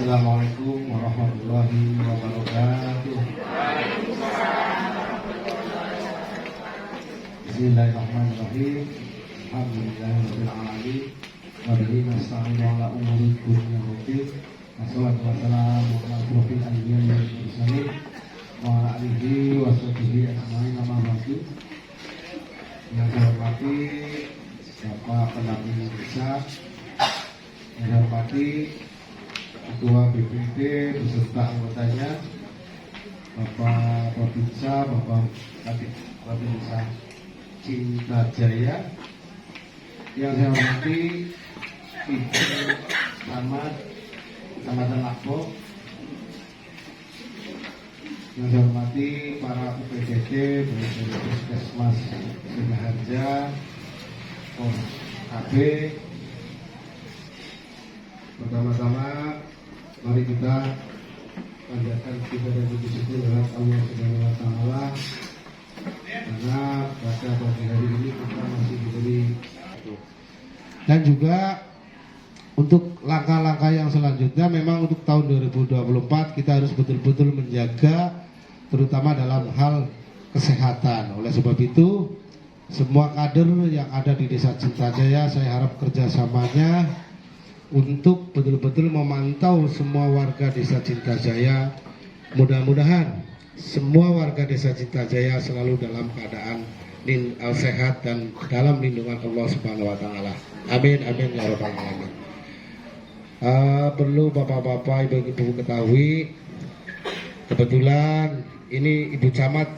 Assalamualaikum warahmatullahi wabarakatuh. Bismillahirrahmanirrahim. Alhamdulillahirabbil alamin. Wa bihi nasta'inu ala umuri dunya waddin. Wassalatu wassalamu ala asyrofil anbiya'i wal mursalin wa ala alihi wa sahbihi ajmain amma ba'du. Yang saya hormati Bapak Pendamping Desa, yang saya hormati Ketua BPD beserta anggotanya, Bapak Robinsa, Bapak Kadif Robinsa Cinta Jaya, yang saya hormati Ibu Camat Kecamatan Lakbok, yang saya hormati para UPDD dari Puskesmas Sidaharja, Pos KB. Pertama-tama mari kita panjatkan puja dan puji syukur kepada Allah Subhanahu wa taala, karena pada pagi hari ini kita masih diberi. Dan juga untuk langkah-langkah yang selanjutnya, memang untuk tahun 2024 kita harus betul-betul menjaga terutama dalam hal kesehatan. Oleh sebab itu, semua kader yang ada di Desa Cinta Jaya, saya harap kerjasamanya untuk betul-betul memantau semua warga Desa Cinta Jaya. Mudah-mudahan semua warga Desa Cinta Jaya selalu dalam keadaan sehat dan dalam lindungan Allah Subhanahu wa taala. Amin amin ya rabbal alamin. Perlu bapak-bapak, ibu-ibu ketahui, kebetulan ini Ibu Camat.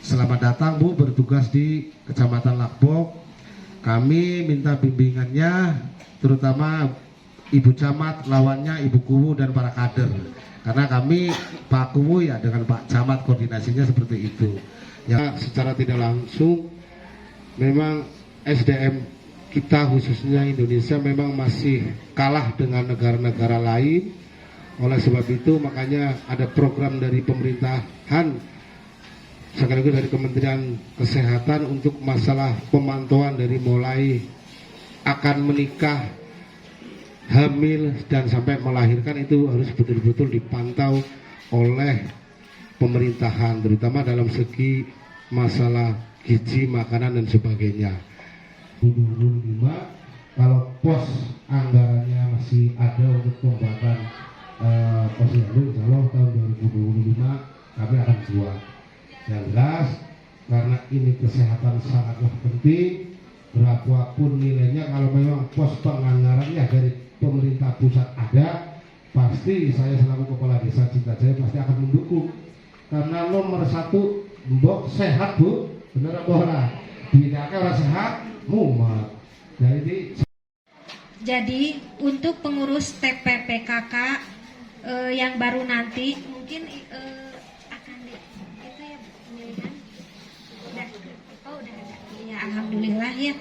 Selamat datang Bu, bertugas di Kecamatan Lakbok. Kami minta bimbingannya, terutama Ibu Camat, lawannya Ibu Kuwu dan para kader. Karena kami Pak Kuwu ya dengan Pak Camat koordinasinya seperti itu. Ya, secara tidak langsung memang SDM kita khususnya Indonesia memang masih kalah dengan negara-negara lain. Oleh sebab itu makanya ada program dari pemerintahan sekaligus dari Kementerian Kesehatan untuk masalah pemantauan dari mulai akan menikah, hamil dan sampai melahirkan, itu harus betul-betul dipantau oleh pemerintahan, terutama dalam segi masalah gizi, makanan dan sebagainya. 2025 kalau pos anggarannya masih ada untuk pembuatan posyandu, insya Allah tahun 2025 kami akan buat. Yang jelas karena ini kesehatan sangatlah penting, berapapun nilainya, kalau memang pos penganggarannya dari pemerintah pusat ada, pasti saya selaku kepala Desa Cinta Jaya pasti akan mendukung. Karena nomor satu mbok sehat Bu, bener apa ora? Bidake ora sehat mumet. Jadi untuk pengurus TPPKK yang baru nanti mungkin akan itu ya pemilihan udah ada ya, alhamdulillah ya.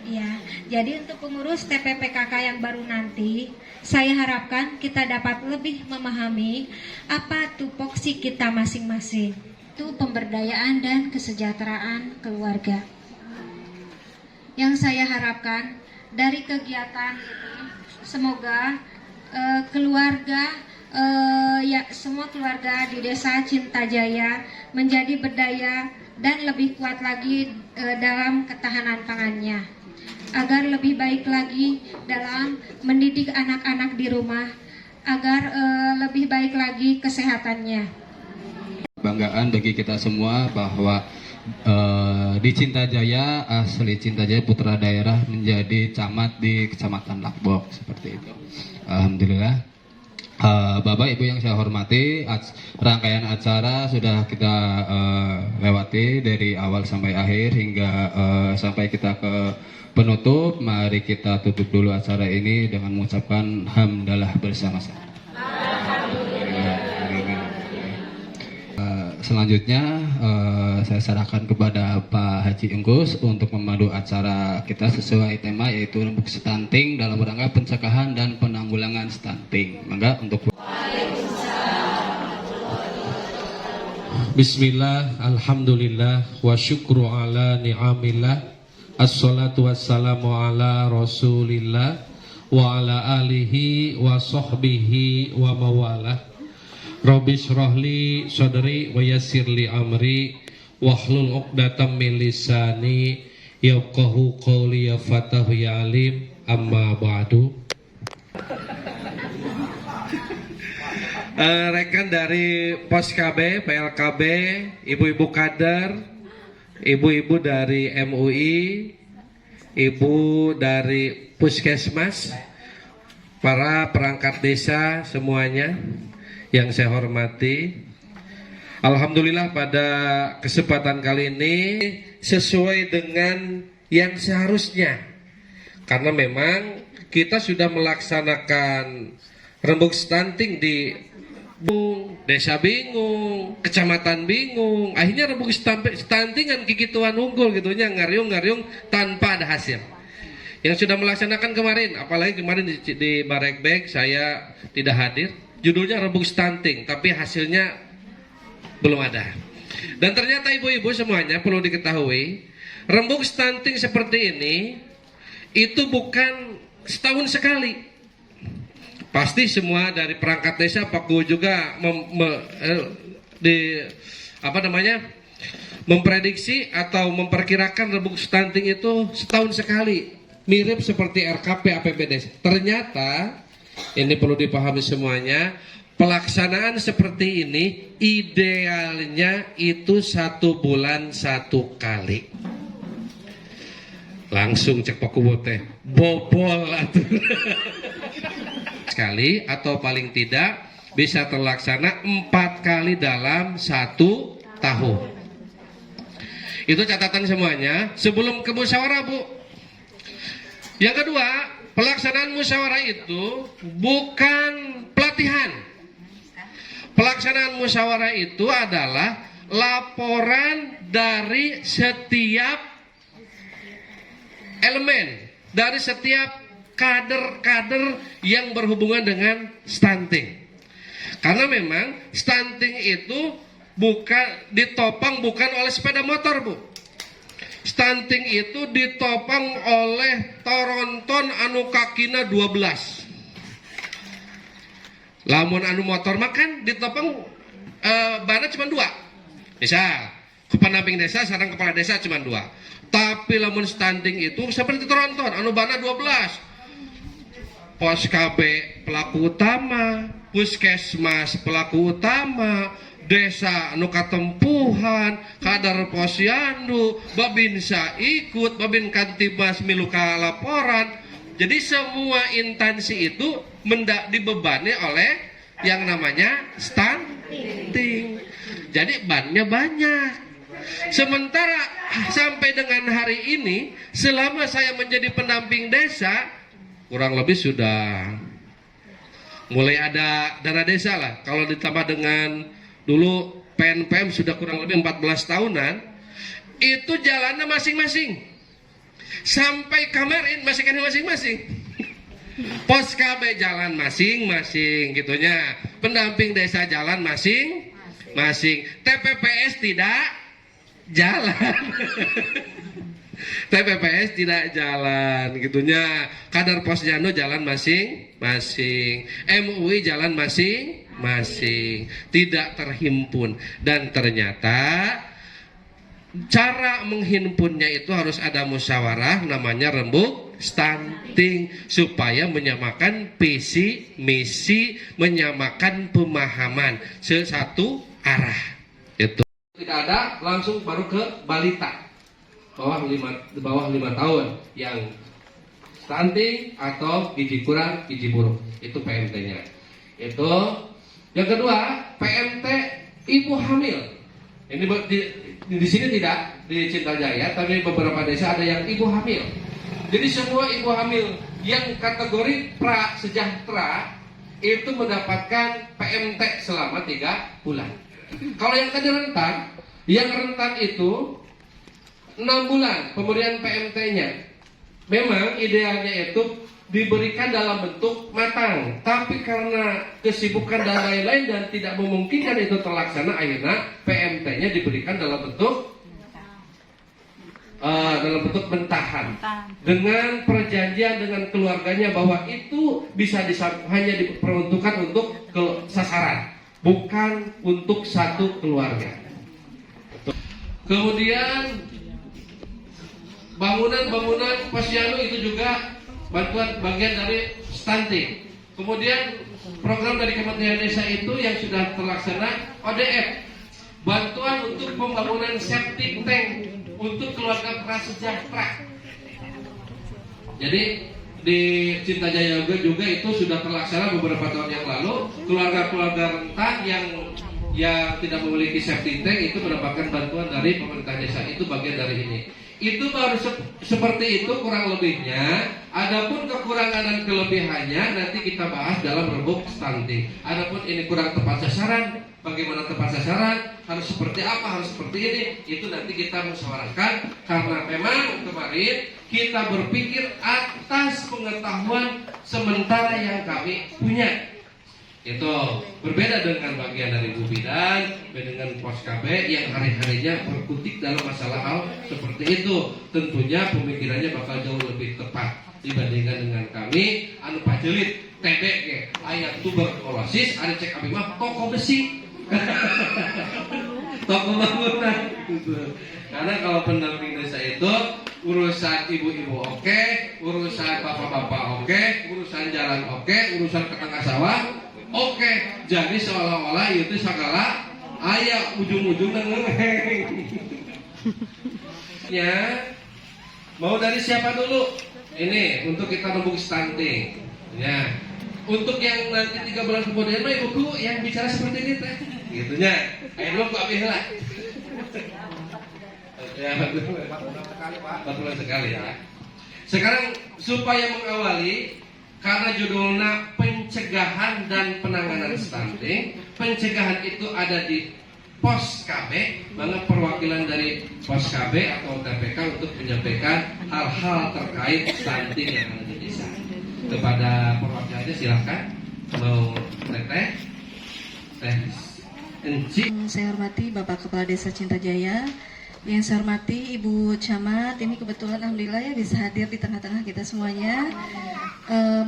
Ya, jadi untuk pengurus TPPKK yang baru nanti, saya harapkan kita dapat lebih memahami apa tupoksi kita masing-masing. Itu pemberdayaan dan kesejahteraan keluarga. Yang saya harapkan dari kegiatan ini, semoga keluarga, semua keluarga di Desa Cinta Jaya menjadi berdaya dan lebih kuat lagi dalam ketahanan pangannya, agar lebih baik lagi dalam mendidik anak-anak di rumah, agar lebih baik lagi kesehatannya. Banggaan bagi kita semua bahwa di Cinta Jaya, asli Cinta Jaya putra daerah menjadi camat di Kecamatan Lakbok, seperti itu. Alhamdulillah. Bapak Ibu yang saya hormati, rangkaian acara sudah kita lewati dari awal sampai akhir hingga sampai kita ke penutup. Mari kita tutup dulu acara ini dengan mengucapkan hamdalah bersama-sama. Selanjutnya saya serahkan kepada Pak Haji Enggus untuk memandu acara kita sesuai tema, yaitu rembuk stunting dalam rangka pencegahan dan penanggulangan stunting. Mangga untuk Bismillah, alhamdulillah, wa syukru ala ni'amillah, assalatu wassalamu ala rasulillah, wa ala alihi wa sahbihi wa mawalah. Rabbi shrah li sadri wa yassir li amri wahlul 'uqdatam min lisani yafqahu qawli ya fatahu ya alim. Amma ba'du. Rekan dari Pos KB, PLKB, ibu-ibu kader, ibu-ibu dari MUI, ibu dari Puskesmas, para perangkat desa semuanya yang saya hormati. Alhamdulillah pada kesempatan kali ini sesuai dengan yang seharusnya, karena memang kita sudah melaksanakan rembuk stunting di desa bingung, kecamatan bingung, akhirnya rembuk stuntingan kikituan unggul gitunya, ngariung-ngariung tanpa ada hasil. Yang sudah melaksanakan kemarin, apalagi kemarin di Barekbek saya tidak hadir, judulnya rembuk stunting, tapi hasilnya belum ada. Dan ternyata ibu-ibu semuanya perlu diketahui, rembuk stunting seperti ini itu bukan setahun sekali. Pasti semua dari perangkat desa, Pak Guru juga memprediksi atau memperkirakan rembuk stunting itu setahun sekali, mirip seperti RKP APBD. Ternyata ini perlu dipahami semuanya, pelaksanaan seperti ini idealnya itu 1 bulan 1 kali. Langsung cek Pak Guru teh bobol atuh. Sekali atau paling tidak bisa terlaksana 4 kali dalam 1 tahun. Itu catatan semuanya sebelum ke musyawarah, Bu. Yang kedua, pelaksanaan musyawarah itu bukan pelatihan. Pelaksanaan musyawarah itu adalah laporan dari setiap elemen, dari setiap kader-kader yang berhubungan dengan stunting. Karena memang stunting itu ditopang bukan oleh sepeda motor, Bu. Stunting itu ditopang oleh toronton anu kakina 12. Lamun anu motor makan ditopang bana cuma 2. Misal pendamping desa sareng kepala desa cuma 2. Tapi lamun stunting itu seperti toronton anu bana 12. Pos KB pelaku utama, Puskesmas pelaku utama, desa anu katempuhan, kadar posyandu, babinsa ikut, babin kantibas miluka laporan. Jadi semua instansi itu dibebani oleh yang namanya stunting. Jadi bannya banyak. Sementara sampai dengan hari ini, selama saya menjadi pendamping desa, kurang lebih sudah mulai ada dana desa lah. Kalau ditambah dengan dulu PNPM sudah kurang lebih 14 tahunan, itu jalannya masing-masing. Sampai kemarin masih kan masing-masing. Pos KB jalan masing-masing gitunya. Pendamping desa jalan masing-masing. TPPS tidak jalan. TPPS tidak jalan gitunya. Kadar Posyandu jalan masing-masing. MUI jalan masing-masing. Tidak terhimpun. Dan ternyata cara menghimpunnya itu harus ada musyawarah, namanya rembuk stunting, supaya menyamakan visi misi, menyamakan pemahaman sesatu arah. Itu tidak ada langsung baru ke balita bawah 5 tahun yang stunting atau gizi kurang, gizi buruk. Itu PMT-nya. Itu yang kedua, PMT ibu hamil. Ini di sini tidak di Cintajaya, tapi beberapa desa ada yang ibu hamil. Jadi semua ibu hamil yang kategori pra sejahtera itu mendapatkan PMT selama 3 bulan. Kalau yang tadi rentan itu 6 bulan pemberian PMT-nya. Memang idealnya itu diberikan dalam bentuk matang, tapi karena kesibukan dan lain-lain dan tidak memungkinkan itu terlaksana, akhirnya PMT-nya diberikan dalam bentuk dalam bentuk mentahan dengan perjanjian dengan keluarganya bahwa itu bisa hanya diperuntukkan untuk sasaran, bukan untuk satu keluarga. Kemudian bangunan posyandu itu juga bantuan bagian dari stunting. Kemudian program dari Kementerian Desa itu yang sudah terlaksana ODF, bantuan untuk pembangunan septic tank untuk keluarga prasejahtera. Jadi di Cintajaya juga itu sudah terlaksana beberapa tahun yang lalu. Keluarga-keluarga rentan yang tidak memiliki septic tank itu mendapatkan bantuan dari pemerintah desa. Itu bagian dari ini. Itu baru seperti itu kurang lebihnya. Adapun kekurangan dan kelebihannya nanti kita bahas dalam rembuk stunting. Adapun ini kurang tepat sasaran, bagaimana tepat sasaran, harus seperti apa, harus seperti ini, itu nanti kita musyawarahkan. Karena memang kemarin kita berpikir atas pengetahuan sementara yang kami punya. Itu berbeda dengan bagian dari Bu Bidan, dengan Pos KB yang hari-harinya berkutik dalam masalah hal seperti itu. Tentunya pemikirannya bakal jauh lebih tepat dibandingkan dengan kami anu pajelit TBG ayat tuberkulosis ada cek abi mah toko besi toko bangunan gitu. Karena kalau pendamping desa itu urusan ibu-ibu oke, urusan bapak-bapak oke, urusan jalan oke, urusan ke tengah sawah oke. Jadi seolah-olah itu segala ayah ujung-ujung dan ngeheng. Ya, mau dari siapa dulu? Ini untuk kita rembuk stunting. Ya, untuk yang nanti 3 bulan kemudian mah ibuku yang bicara seperti ini teh, gitunya. Ayo dulu Pak Bihla. Ya, 4 bulan sekali ya. Sekarang supaya mengawali, karena judulnya pencegahan dan penanganan stunting, pencegahan itu ada di Pos KB, maka perwakilan dari Pos KB atau TPK untuk menyampaikan hal-hal terkait stunting yang ada di desa. Kepada perwakilannya silahkan, mau teh Enci. Saya hormati Bapak Kepala Desa Cintajaya, yang saya hormati Ibu Camat. Ini kebetulan alhamdulillah ya bisa hadir di tengah-tengah kita semuanya.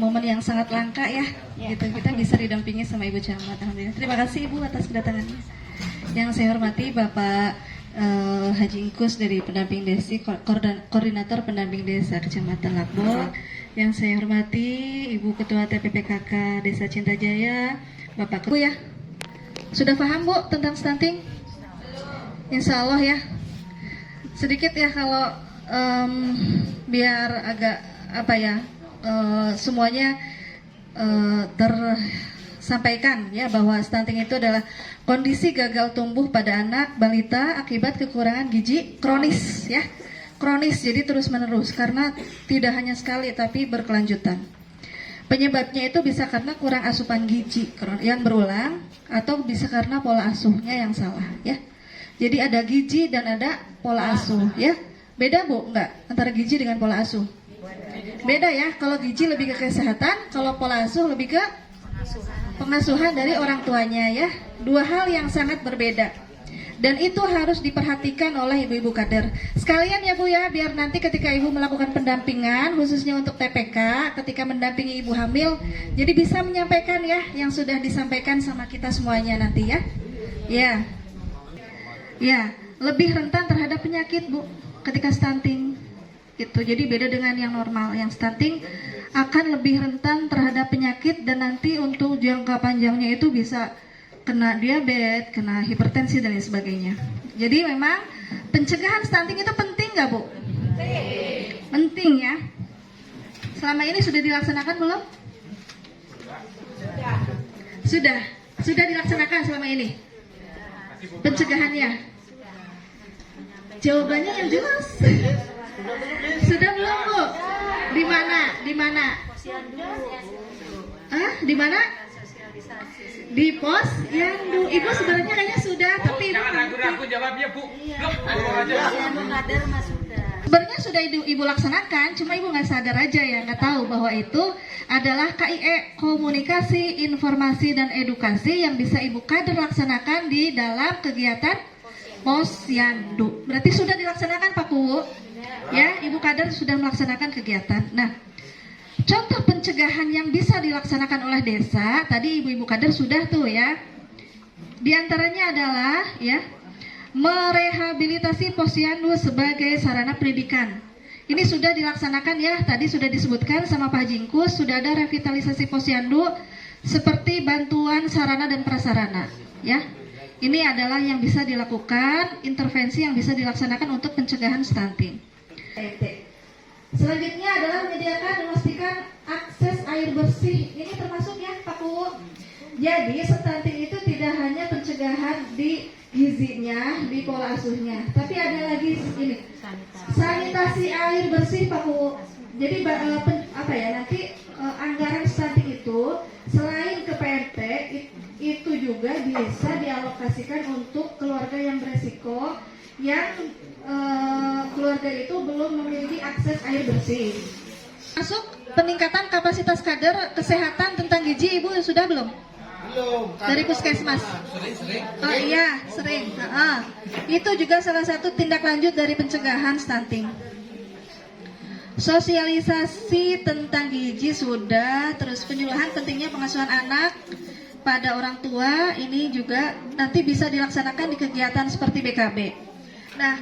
Momen yang sangat langka ya, gitu kita bisa didampingi sama Ibu Camat. Alhamdulillah. Terima kasih Ibu atas kedatangannya. Yang saya hormati Bapak Haji Ingkus dari pendamping desa, koordinator pendamping desa Kecamatan Lakbok. Yang saya hormati Ibu Ketua TPPKK Desa Cintajaya, Bapak Ketua ya. Sudah paham Bu tentang stunting? Insya Allah ya. Sedikit ya kalau biar agak apa ya, semuanya tersampaikan ya, bahwa stunting itu adalah kondisi gagal tumbuh pada anak balita akibat kekurangan gizi kronis ya. Kronis, jadi terus menerus karena tidak hanya sekali tapi berkelanjutan. Penyebabnya itu bisa karena kurang asupan gizi yang berulang atau bisa karena pola asuhnya yang salah ya. Jadi ada gizi dan ada pola asuh ya. Beda Bu enggak antara gizi dengan pola asuh? Beda ya. Kalau gizi lebih ke kesehatan, kalau pola asuh lebih ke pengasuhan dari orang tuanya ya. Dua hal yang sangat berbeda. Dan itu harus diperhatikan oleh ibu-ibu kader. Sekalian ya Bu ya, biar nanti ketika ibu melakukan pendampingan, khususnya untuk TPK, ketika mendampingi ibu hamil, jadi bisa menyampaikan ya yang sudah disampaikan sama kita semuanya nanti ya. Ya, lebih rentan terhadap penyakit Bu ketika stunting. Gitu. Jadi beda dengan yang normal. Yang stunting akan lebih rentan terhadap penyakit dan nanti untuk jangka panjangnya itu bisa kena diabetes, kena hipertensi dan lain sebagainya. Jadi memang pencegahan stunting itu penting nggak Bu? Penting ya. Selama ini sudah dilaksanakan belum? Sudah dilaksanakan selama ini. Pencegahannya. Jawabannya yang jelas. Sudah belum Bu? Di mana? Di mana? Di pos yang ibu sebenarnya kayaknya sudah, tapi jangan aku jawabnya Bu. Sebenarnya sudah ibu laksanakan, cuma ibu nggak sadar aja ya, nggak tahu bahwa itu adalah KIE, komunikasi, informasi dan edukasi yang bisa ibu kader laksanakan di dalam kegiatan Posyandu. Berarti sudah dilaksanakan Pak Kuwu? Ya, Ibu Kader sudah melaksanakan kegiatan. Nah, contoh pencegahan yang bisa dilaksanakan oleh desa, tadi Ibu-Ibu Kader sudah tuh ya. Di antaranya adalah ya, merehabilitasi posyandu sebagai sarana pendidikan. Ini sudah dilaksanakan ya, tadi sudah disebutkan sama Pak Jingkus, sudah ada revitalisasi posyandu seperti bantuan sarana dan prasarana ya. Ini adalah yang bisa dilakukan, intervensi yang bisa dilaksanakan untuk pencegahan stunting. Selanjutnya adalah menyediakan dan memastikan akses air bersih. Ini termasuk ya Pak Kuwu. Jadi stunting itu tidak hanya pencegahan di gizinya, di pola asuhnya, tapi ada lagi ini sanitasi air bersih Pak Kuwu. Jadi nanti anggaran stunting itu selain ke PMT itu juga bisa dialokasikan untuk keluarga yang beresiko yang keluarga itu belum memiliki akses air bersih. Masuk peningkatan kapasitas kader kesehatan tentang gizi, Ibu sudah belum? Belum. Dari Puskesmas. Sering. Oh iya, sering. Itu juga salah satu tindak lanjut dari pencegahan stunting. Sosialisasi tentang gizi sudah, terus penyuluhan pentingnya pengasuhan anak pada orang tua ini juga nanti bisa dilaksanakan di kegiatan seperti BKB. Nah,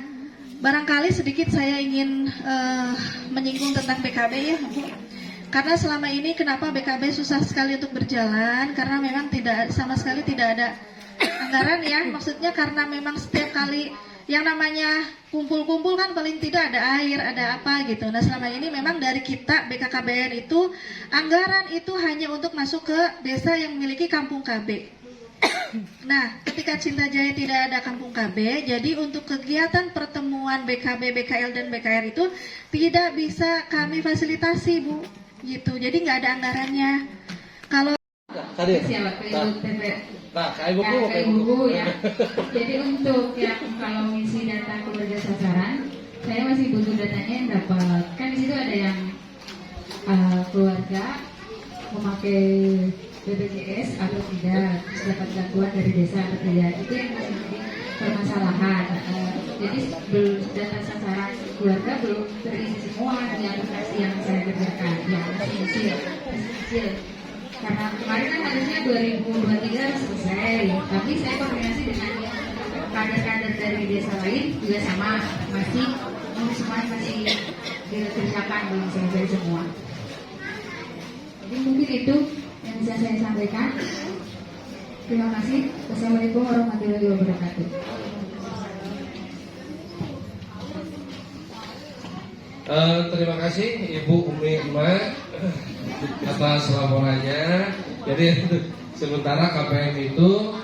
barangkali sedikit saya ingin menyinggung tentang BKB ya, Bu. Karena selama ini kenapa BKB susah sekali untuk berjalan? Karena memang sama sekali tidak ada anggaran ya. Maksudnya karena memang setiap kali yang namanya kumpul-kumpul kan paling tidak ada air, ada apa gitu. Nah selama ini memang dari kita BKKBN itu anggaran itu hanya untuk masuk ke desa yang memiliki kampung KB. Nah ketika Cinta Jaya tidak ada kampung KB, jadi untuk kegiatan pertemuan BKB, BKL dan BKR itu tidak bisa kami fasilitasi Bu, gitu. Jadi nggak ada anggarannya. Kalau kayak buku ya. Jadi untuk yang kalau misi data keluarga sasaran, saya masih butuh datanya yang dapat. Kan di situ ada yang keluarga memakai BPJS atau tidak, dapat bantuan dari desa atau tidak. Itu yang masih jadi permasalahan. Jadi data sasaran keluarga belum terisi semua di aplikasi yang saya kerjakan. Yang masih kecil. Karena kemarin kan harusnya 2023 selesai, tapi saya koordinasi dengan kader-kader dari desa lain juga sama, masih dikerjakan, belum selesai semua. Jadi mungkin itu yang bisa saya sampaikan. Terima kasih. Wassalamualaikum warahmatullahi wabarakatuh. Terima kasih Ibu Umi Emak atas laporannya. Jadi sementara KPM itu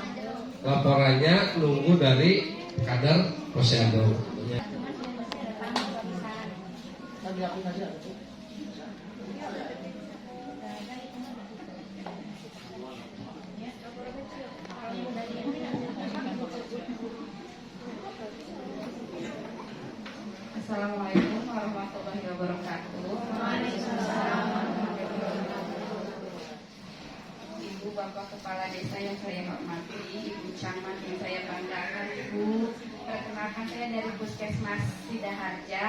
laporannya nunggu dari kader posyandu. Assalamualaikum warahmatullahi wabarakatuh. Ibu Bapak Kepala Desa yang saya hormati, Ibu Camat yang saya banggakan, Ibu. Perkenalkan saya dari Puskesmas Sidaharja.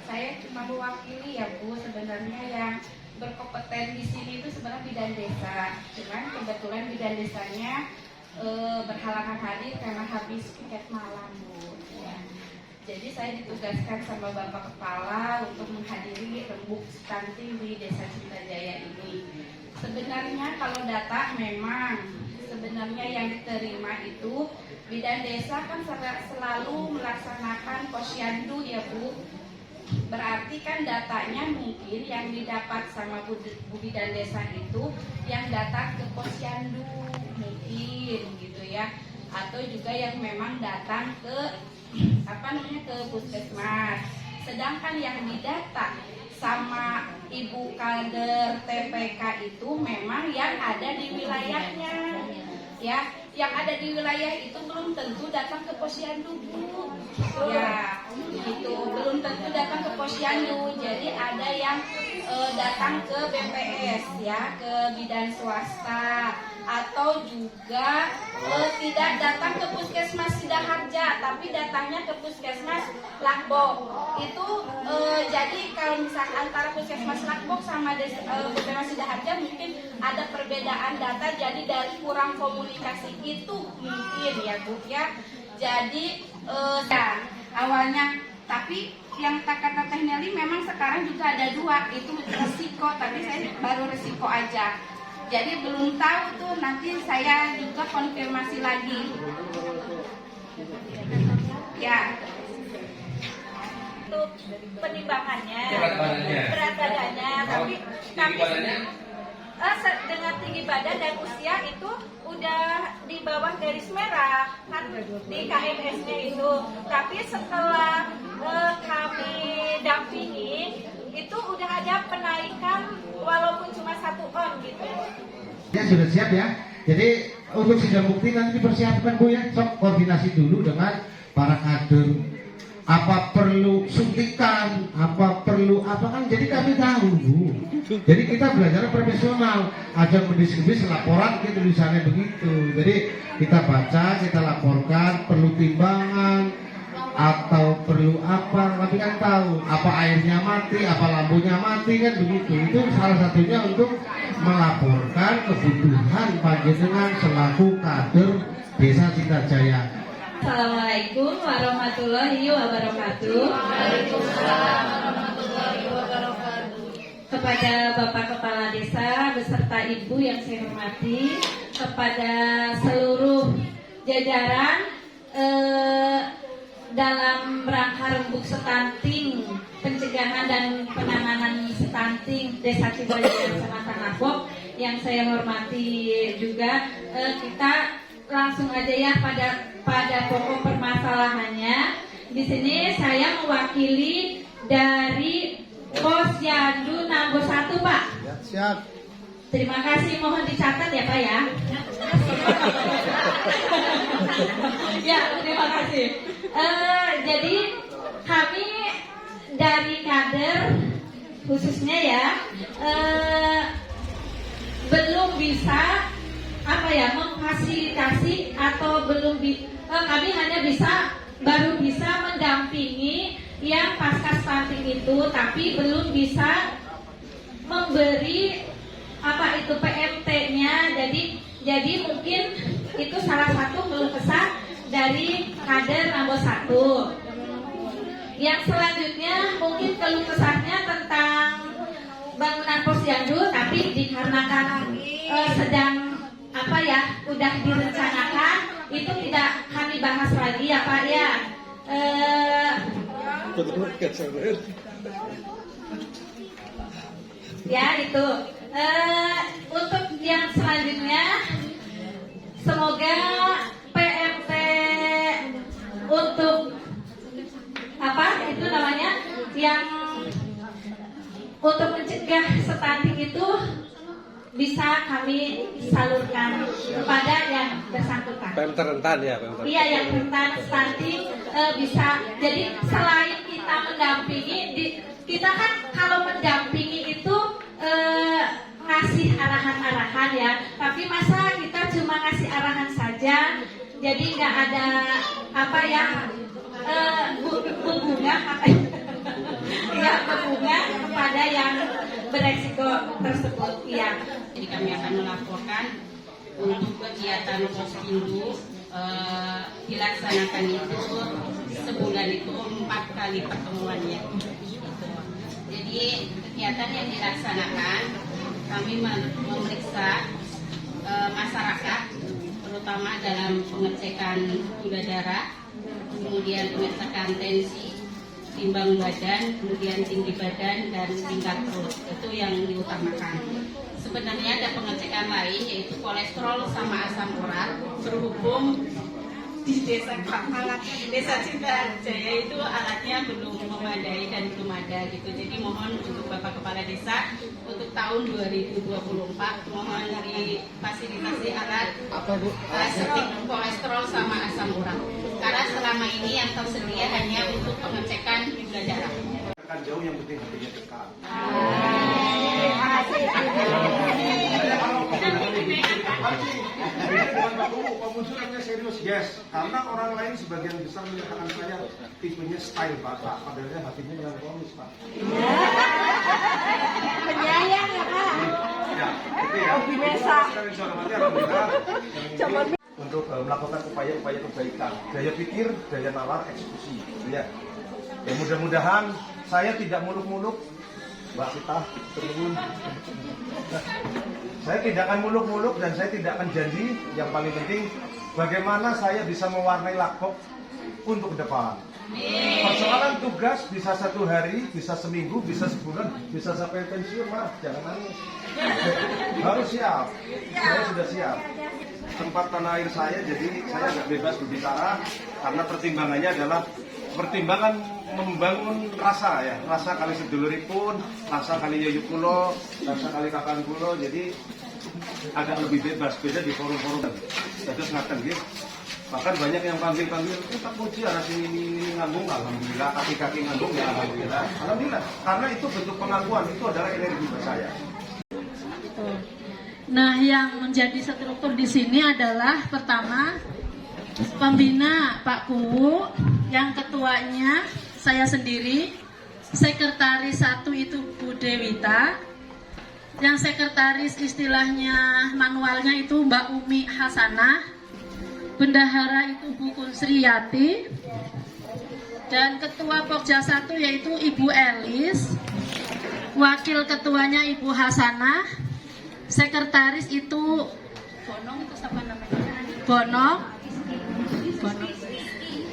Saya cuma mewakili ya Bu, sebenarnya yang berkompeten di sini itu sebenarnya bidan desa. Cuman kebetulan bidan desanya berhalangan hadir karena habis piket malam Bu. Ya. Jadi saya ditugaskan sama Bapak Kepala untuk menghadiri rembuk stunting di Desa Cinta Jaya ini. Sebenarnya kalau data memang sebenarnya yang diterima itu bidan desa kan selalu melaksanakan posyandu ya Bu. Berarti kan datanya mungkin yang didapat sama Bu bidan desa itu yang datang ke posyandu mungkin gitu ya. Atau juga yang memang datang ke ke puskesmas. Sedangkan yang didata sama ibu kader TPK itu memang yang ada di wilayahnya. Ya, yang ada di wilayah itu belum tentu datang ke posyandu Bu. Ya, gitu. Belum tentu datang ke posyandu. Jadi ada yang datang ke BPS ya, ke bidan swasta. atau juga tidak datang ke puskesmas Sidaharja tapi datangnya ke puskesmas Lakbok. Itu jadi kalau misalkan antara puskesmas Lakbok sama puskesmas Sidaharja mungkin ada perbedaan data, jadi dari kurang komunikasi itu mungkin ya Bu ya. Jadi awalnya, tapi yang kata Teh Nelly memang sekarang juga ada 2, itu resiko, tapi saya baru resiko aja. Jadi belum tahu tuh, nanti saya juga konfirmasi lagi. Ya. Untuk penimbangannya, berat badannya, tapi dengan tinggi badan dan usia itu udah di bawah garis merah kan di KMS-nya itu. Tapi setelah kami dampingi itu udah ada penaikan walaupun cuma 1 on gitu. Ya sudah siap ya. Jadi untuk sidang bukti nanti dipersiapkan Bu ya. Sok koordinasi dulu dengan para kader. Apa perlu suntikan, apa perlu apa kan, jadi kami tahu Bu. Jadi kita belajar profesional, ada mendiskusi laporan kita tulisannya begitu. Jadi kita baca, kita laporkan, perlu timbangan atau perlu apa, tapi kan tahu apa airnya mati, apa lampunya mati kan begitu. Itu salah satunya untuk melaporkan kebutuhan panjenengan selaku kader Desa Cintajaya. Assalamualaikum warahmatullahi wabarakatuh. Waalaikumsalam warahmatullahi wabarakatuh. Kepada Bapak Kepala Desa beserta Ibu yang saya hormati, kepada seluruh jajaran dalam rangka rembuk stunting, pencegahan dan penanganan stunting Desa Cintajaya Kecamatan Lakbok yang saya hormati juga, kita langsung aja ya pada pokok permasalahannya. Di sini saya mewakili dari Posyandu Nambo 1 Pak. Siap. Terima kasih, mohon dicatat ya Pak ya. Ya, terima kasih. Jadi kami dari kader khususnya ya belum bisa memfasilitasi atau kami hanya baru bisa mendampingi yang pasca stunting itu, tapi belum bisa memberi PMT-nya. Jadi mungkin itu salah satu keluh kesah dari kader nomor 1. Yang selanjutnya mungkin keluh kesahnya tentang bangunan posyandu, tapi dikarenakan sedang udah direncanakan, itu tidak kami bahas lagi ya Pak ya. Ya itu. Untuk yang selanjutnya, semoga PMT untuk yang untuk mencegah stunting itu bisa kami salurkan kepada yang bersangkutan. PMT rentan ya, Iya, yang rentan stunting bisa. Jadi selain kita mendampingi, kita kan kalau mendampingi itu ngasih arahan-arahan ya. Tapi masa kita cuma ngasih arahan saja, jadi nggak ada berbunga kepada yang beresiko tersebut ya. Jadi kami akan melaporkan untuk kegiatan posyandu dilaksanakan itu sebulan itu 4 kali pertemuannya. Gitu. Jadi kegiatan yang dilaksanakan kami memeriksa masyarakat, terutama dalam pengecekan gula darah, kemudian pengecekan tensi, timbang badan, kemudian tinggi badan dan tingkat perut. Itu yang diutamakan. Sebenarnya ada pengecekan lain yaitu kolesterol sama asam urat. Berhubung di desa Cintajaya itu alatnya belum memadai dan belum ada gitu. Jadi mohon untuk Bapak Kepala Desa untuk tahun 2024 mohon difasilitasi alat kolesterol sama asam urat. Karena selama ini yang tersedia hanya untuk pengecekan gula darah. Jauh yang penting hatinya dekat. Nanti best karena orang lain sebagian besar menyatakan saya tipenya style Batak, padahal hatinya yang komis Pak. Penyayang ya Pak. Ya, itu ya. Biasa. Alhamdulillah. Untuk melakukan upaya-upaya kebaikan, daya pikir, daya nalar, eksekusi. Ya. Ya mudah-mudahan saya tidak muluk-muluk, Mbak Sita, turun. Saya tidak akan muluk-muluk dan saya tidak akan janji. Yang paling penting, bagaimana saya bisa mewarnai Lakpok untuk ke depan. Persoalan tugas bisa 1 hari, bisa seminggu, bisa sebulan, bisa sampai pensiun, Mas. Jangan nangis. Harus siap. Saya sudah siap. Tempat tanah air saya, jadi saya nggak bebas berbicara karena pertimbangannya adalah pertimbangan membangun rasa ya, rasa kali seduluripun, rasa kali yayukulo, rasa kali kakankulo, jadi agak lebih bebas, beda di forum-forum. Terus ngaten gitu. Bahkan banyak yang panggil-panggil, tak puji arah sini ngambung, alhamdulillah, kaki-kaki ngambung ya alhamdulillah, alhamdulillah. Karena itu bentuk pengakuan, itu adalah energi buat saya. Nah, yang menjadi struktur di sini adalah pertama pembina Pak Kuwu, yang ketuanya saya sendiri, sekretaris 1 itu Bu Dewita, yang sekretaris istilahnya manualnya itu Mbak Umi Hasanah, bendahara itu Bu Kunsriyati, dan ketua Pokja 1 yaitu Ibu Elis, wakil ketuanya Ibu Hasanah, sekretaris itu Bonong, itu siapa namanya? Bonong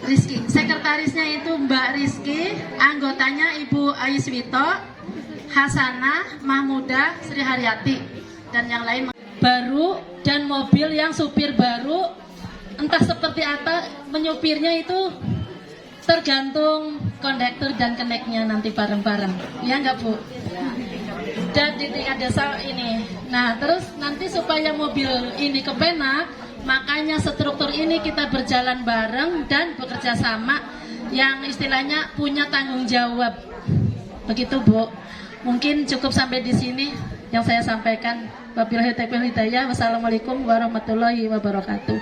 Rizky, sekretarisnya itu Mbak Rizky, anggotanya Ibu Aiswito, Hasanah, Mahmudah, Sri Haryati, dan yang lain. Baru dan mobil yang supir baru, entah seperti apa menyupirnya itu tergantung kondektur dan keneknya nanti bareng-bareng, ya nggak Bu? Dan di tingkat desa ini. Nah, terus nanti supaya mobil ini kepenak, makanya struktur ini kita berjalan bareng dan bekerja sama, yang istilahnya punya tanggung jawab. Begitu Bu. Mungkin cukup sampai di sini yang saya sampaikan. Wabillahi taufiq wal hidayah. Wassalamualaikum warahmatullahi wabarakatuh.